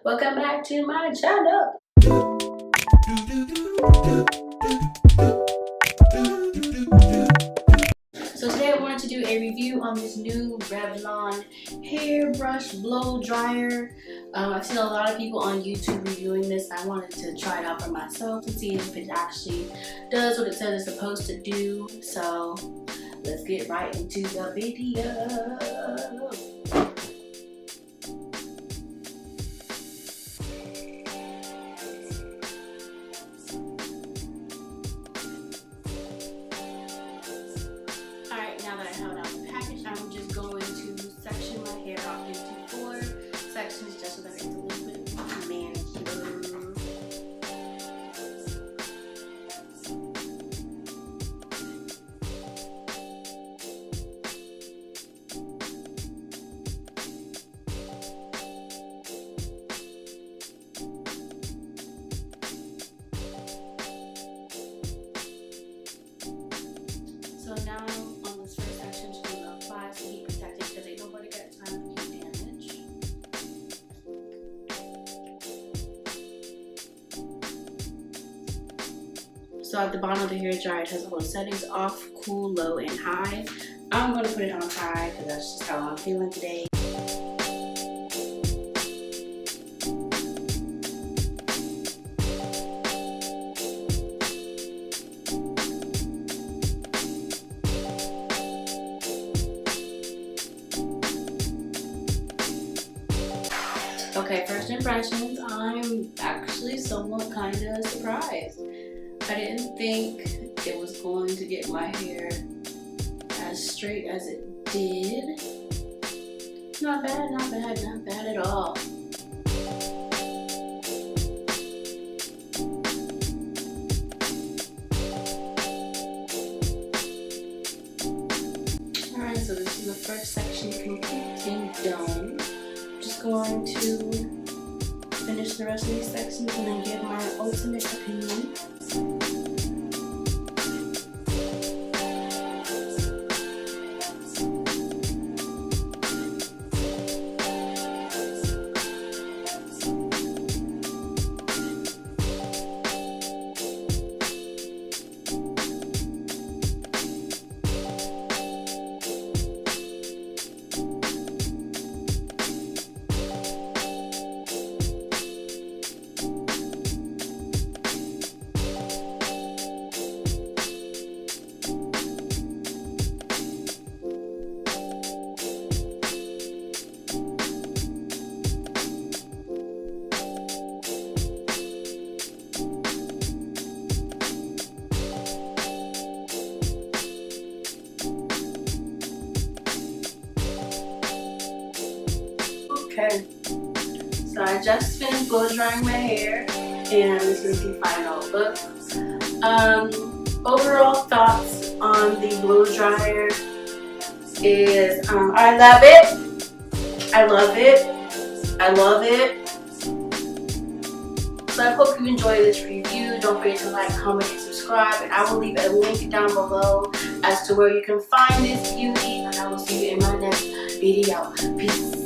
Welcome back to my channel. So today I wanted to do a review on this new Revlon hairbrush blow dryer. I've seen a lot of people on YouTube reviewing this. I wanted to try it out for myself to see if it actually does what it says it's supposed to do. So let's get right into the video. Now that I held out the package, I'm just going to section my hair off into 4 sections just so that it's a little bit manageable. So now so at the bottom of the hair dryer, it has all the settings: off, cool, low, and high. I'm going to put it on high because that's just how I'm feeling today. Okay, first impressions, I'm actually somewhat kind of surprised. I didn't think it was going to get my hair as straight as it did. Not bad, not bad, not bad at all. Alright, so this is the first section complete and done. I'm just going to finish the rest of these sections and then give my ultimate opinion. Okay, so I just finished blow drying my hair, and this is the final look. Overall thoughts on the blow dryer is I love it. I love it. I love it. So I hope you enjoy this review. Don't forget to like, comment, and subscribe. And I will leave a link down below as to where you can find this beauty. And I will see you in my next video. Peace.